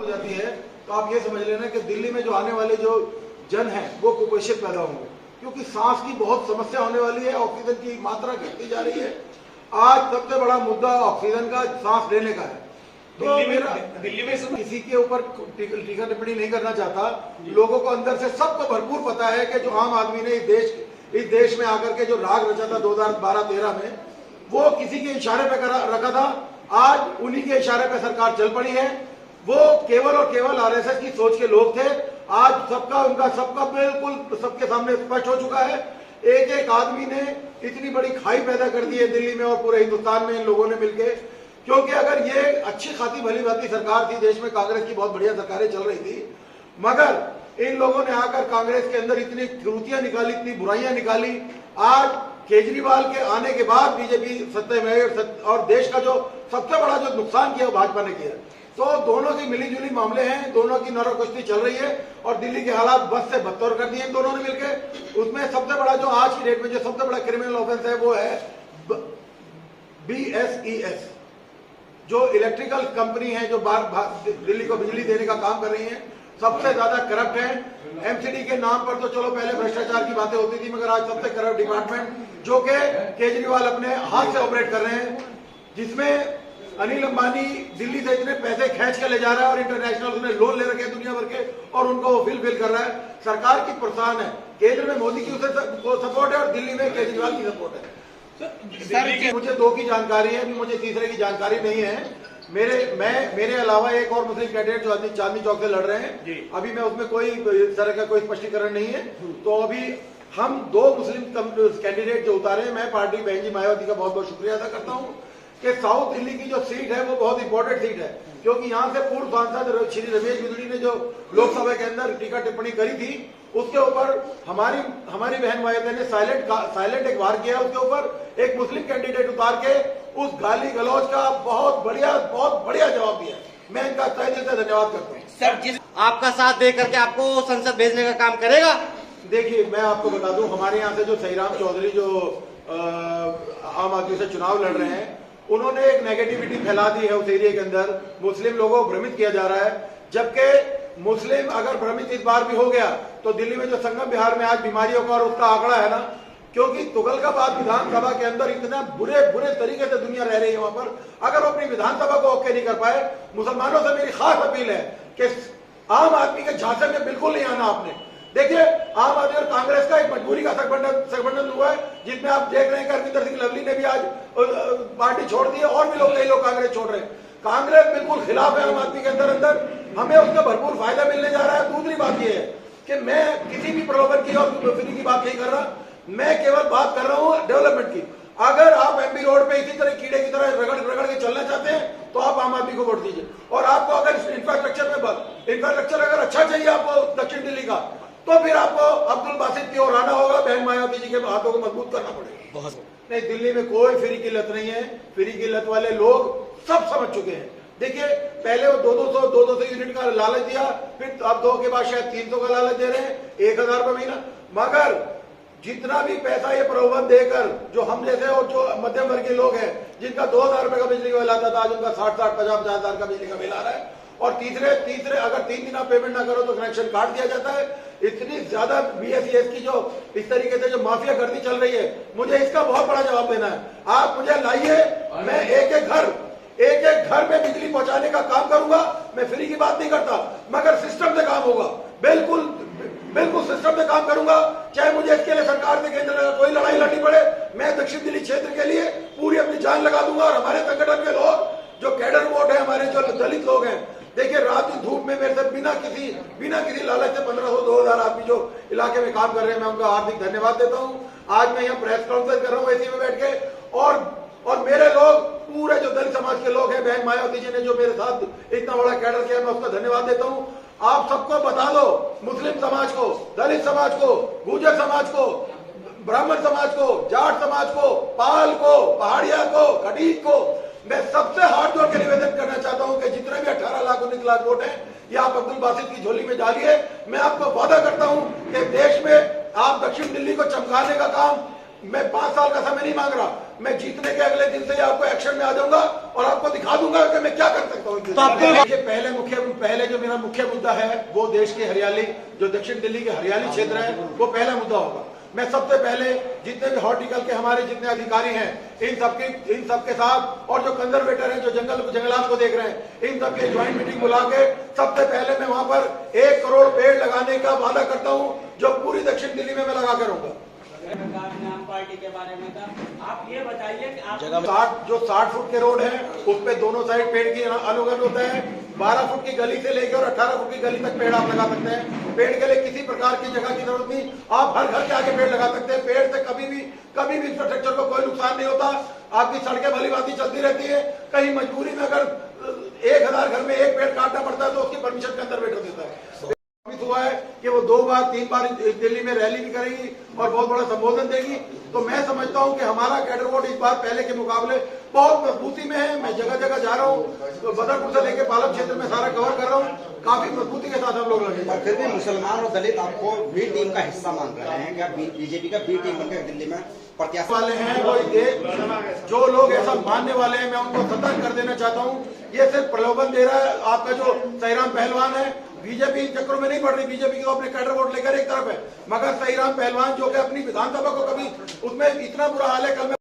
जाती है तो आप ये समझ लेना कि दिल्ली में जो आने वाले जो जन है वो कुपोषित पैदा होंगे, क्योंकि सांस की बहुत समस्या होने वाली है, ऑक्सीजन की मात्रा घटती जा रही है। आज सबसे बड़ा मुद्दा ऑक्सीजन का, सांस लेने का है। तो दिल्ली में किसी के ऊपर टीका टिप्पणी नहीं करना चाहता। लोगों को अंदर से सबको भरपूर पता है कि जो आम आदमी ने इस देश में आकर के जो राग रचा था 2012-13 में, वो किसी के इशारे पे रखा था। आज उन्हीं के इशारे पे सरकार चल पड़ी है। वो केवल और केवल आरएसएस की सोच के लोग थे। आज सबका बिल्कुल सबके सामने स्पष्ट हो चुका है। एक एक आदमी ने इतनी बड़ी खाई पैदा कर दी है दिल्ली में और पूरे हिंदुस्तान में इन लोगों ने मिलकर। क्योंकि अगर ये अच्छी खासी भली भांति सरकार थी, देश में कांग्रेस की बहुत बढ़िया सरकारें चल रही थी, मगर इन लोगों ने आकर कांग्रेस के अंदर इतनी त्रुटियां निकाली, इतनी बुराइयां निकाली। आज केजरीवाल के आने के बाद बीजेपी सत्ता में और देश का जो सबसे बड़ा जो नुकसान किया भाजपा ने किया। तो दोनों की मिली जुली मामले हैं, दोनों की नरक कुश्ती चल रही है और दिल्ली के हालात बस से बदतर कर दिए इन दोनों ने मिलकर। उसमें सबसे बड़ा जो आज की डेट में जो सबसे बड़ा क्रिमिनल ऑफेंस है वो है BSES, जो इलेक्ट्रिकल कंपनी है जो दिल्ली को बिजली देने का काम कर रही है, सबसे ज्यादा करप्ट है। एमसीडी के नाम पर तो चलो पहले भ्रष्टाचार की बातें होती थी, मगर आज सबसे करप्ट डिपार्टमेंट जो कि केजरीवाल अपने हाथ से ऑपरेट कर रहे हैं, जिसमें अनिल अंबानी दिल्ली से इतने पैसे खींच के ले जा रहा है और इंटरनेशनल उसने लोन ले रखे हैं दुनिया भर के और उनको वो फिल कर रहा है। सरकार की प्रोत्साहन है, केंद्र में मोदी की उसे सपोर्ट है और दिल्ली में केजरीवाल की सपोर्ट है। सर मुझे दो की जानकारी है, अभी मुझे तीसरे की जानकारी नहीं है। मेरे अलावा एक और मुस्लिम कैंडिडेट जो चांदनी चौक से लड़ रहे हैं, अभी मैं उसमें कोई तरह का कोई स्पष्टीकरण नहीं है। तो अभी हम दो मुस्लिम कैंडिडेट जो उतारे हैं, मैं पार्टी बहन जी मायावती का बहुत बहुत शुक्रिया अदा करता हूँ कि साउथ दिल्ली की जो सीट है वो बहुत इंपॉर्टेंट सीट है, क्योंकि यहाँ से पूर्व सांसद श्री रमेश बिजली ने जो लोकसभा के अंदर टीका टिप्पणी करी थी, उसके ऊपर हमारी बहन मायावती ने साइलेंट एक वार किया। उसके ऊपर एक मुस्लिम कैंडिडेट उतार के उस गाली गलौज का बहुत बढ़िया जवाब दिया। मैं इनका तहे दिल से धन्यवाद करता हूँ। सर, जिस आपका साथ दे करके आपको संसद भेजने का काम करेगा। देखिए, मैं आपको बता दूं, हमारे यहाँ से जो सहीराम चौधरी जो आम आदमी से चुनाव लड़ रहे हैं, उन्होंने एक नेगेटिविटी फैला दी है उस एरिया के अंदर। मुस्लिम लोगों को भ्रमित किया जा रहा है, जबकि मुस्लिम अगर भ्रमित इस बार भी हो गया तो दिल्ली में जो संगम बिहार में आज बीमारियों का और उसका आंकड़ा है ना, क्योंकि तुगलकाबाद विधानसभा के अंदर इतना बुरे तरीके से दुनिया रह रही है वहां पर, अगर वो अपनी विधानसभा को ओके नहीं कर पाए। मुसलमानों से मेरी खास अपील है कि आम आदमी के झांसे में बिल्कुल नहीं आना आपने। देखिए, आम आदमी और कांग्रेस का एक मजबूरी का गठबंधन हुआ है, जिसमें आप देख रहे हैं कि अरविंदर सिंह लवली ने भी आज पार्टी छोड़ दी है और भी कई लोग कांग्रेस छोड़ रहे हैं। कांग्रेस बिल्कुल खिलाफ है आम आदमी के अंदर, हमें उसका भरपूर फायदा मिलने जा रहा है। दूसरी बात यह है कि मैं किसी भी प्रलोभन की और फ्री की बात नहीं कर रहा, मैं केवल बात कर रहा हूँ डेवलपमेंट की। अगर आप एमपी रोड पे इसी तरह कीड़े की तरह रगड़ के चलना चाहते हैं तो आप आम आदमी को वोट दीजिए। और आपको अगर इंफ्रास्ट्रक्चर अगर अच्छा चाहिए आपको दक्षिण दिल्ली का, तो फिर आपको अब्दुल बासित की ओर आना होगा, बहन मायावती जी के हाथों को मजबूत करना पड़ेगा। नहीं, दिल्ली में कोई फ्री की लत नहीं है। फ्री की लत वाले लोग सब समझ चुके हैं। देखिए, पहले वो 200 यूनिट का लालच दिया, फिर अब 2 के बाद शायद 300 का लालच दे रहे हैं, 1000 रुपये महीना। मगर जितना भी पैसा ये प्रलोभन देकर जो हम जैसे और जो मध्यम वर्गीय लोग हैं, जिनका 2000 रुपए का बिजली का बिल आता था, आज उनका 60-60, 50-50 हजार का बिजली का बिल आ रहा है। और तीसरे अगर 3 दिन आप पेमेंट ना करो तो कनेक्शन काट दिया जाता है। इतनी ज्यादा BSES की जो इस तरीके से जो माफिया गर्दी चल रही है, मुझे इसका बहुत बड़ा जवाब देना है। आप मुझे लाइए, मैं एक एक घर में बिजली पहुंचाने का काम करूंगा। मैं फ्री की बात नहीं करता, मगर सिस्टम से काम होगा। बिल्कुल सिस्टम से काम करूंगा, चाहे मुझे इसके लिए सरकार से केंद्र में कोई लड़ाई लड़नी पड़े। मैं दक्षिण दिल्ली क्षेत्र के लिए पूरी अपनी जान लगा दूंगा। और हमारे संगठन के लोग जो कैडर वोट है, हमारे जो दलित लोग हैं, देखिए रात दिन धूप में मेरे से बिना किसी लालच से 1500-2000 आदमी जो इलाके में काम कर रहे हैं, मैं उनका हार्दिक धन्यवाद देता हूँ। आज मैं यहाँ प्रेस कॉन्फ्रेंस कर रहा हूँ एसी में बैठ के, और मेरे लोग पूरे जो दलित समाज के लोग हैं, बहन मायावती जी ने जो मेरे साथ इतना बड़ा कैडर किया, मैं उसका धन्यवाद देता हूँ। आप सबको बता दो, मुस्लिम समाज को, दलित समाज को, गुर्जर समाज को, ब्राह्मण समाज को, जाट समाज को, पाल को, पहाड़िया को, खटीक को, मैं सबसे हाथ जोड़ के निवेदन करना चाहता हूं कि जितने भी 18 लाख 19 लाख वोट हैं, ये आप अब्दुल बासित की झोली में डालिए। मैं आपको वादा करता हूं कि देश में आप दक्षिण दिल्ली को चमकाने का काम, मैं 5 साल का समय नहीं मांग रहा, मैं जीतने के अगले दिन से आपको एक्शन में आ जाऊंगा और आपको दिखा दूंगा कि मैं क्या कर सकता हूँ। तो आपको- पहले जो मेरा मुख्य मुद्दा है वो देश की हरियाली, जो दक्षिण दिल्ली के हरियाली क्षेत्र है वो पहला मुद्दा होगा। मैं सबसे पहले जितने भी हॉर्टिकल के हमारे जितने अधिकारी हैं इन सबके साथ, और जो कंजर्वेटर हैं जो जंगलात को देख रहे हैं, इन सबके ज्वाइंट मीटिंग बुला के सबसे पहले मैं वहां पर 1 करोड़ पेड़ लगाने का वादा करता हूं, जो पूरी दक्षिण दिल्ली में मैं लगा कर रहूंगा। आम पार्टी के बारे में था, आप ये बताइए कि आप 60 फुट के रोड है उस पे दोनों साइड पेड़ की अनुगमन होता है। 12 फुट की गली से लेकर 18 फुट की गली तक पेड़ आप लगा सकते हैं। पेड़ के लिए किसी प्रकार की जगह की जरूरत नहीं, आप हर घर के आगे पेड़ लगा सकते हैं। पेड़ से कभी भी इंफ्रास्ट्रक्चर को कोई नुकसान नहीं होता। आपकी सड़कें भली भांति चलती रहती है। कहीं मजबूरी में अगर 1000 घर में एक पेड़ काटना पड़ता है तो उसकी परमिशन कंजर्वेटर देता है। हुआ है कि वो 2 बार 3 बार दिल्ली में रैली भी करेगी और बहुत बड़ा संबोधन देगी। तो मैं समझता हूं कि हमारा कैडर वोट इस बार पहले के मुकाबले बहुत मजबूती में है। मैं जगह जगह जा रहा हूं, तो बदरपुर से लेकर पालम क्षेत्र में सारा कवर कर रहा हूं। काफी मजबूती के साथ हम लोग लगे। फिर भी मुसलमान और दलित आपको बी टीम का हिस्सा मान रहे हैं क्या? बीजेपी का बी टीम बनकर दिल्ली में प्रत्याशी वाले हैं वो जो लोग ऐसा मानने वाले हैं, मैं उनको सतर्क कर देना चाहता हूं। ये सिर्फ प्रलोभन दे रहा है। आपका जो सहीराम पहलवान है, बीजेपी चक्रों में नहीं पड़ रही। बीजेपी को अपने कैडर वोट लेकर एक तरफ है, मगर सहीराम पहलवान जो कि अपनी विधानसभा को कभी उसमें इतना बुरा हाल है। कल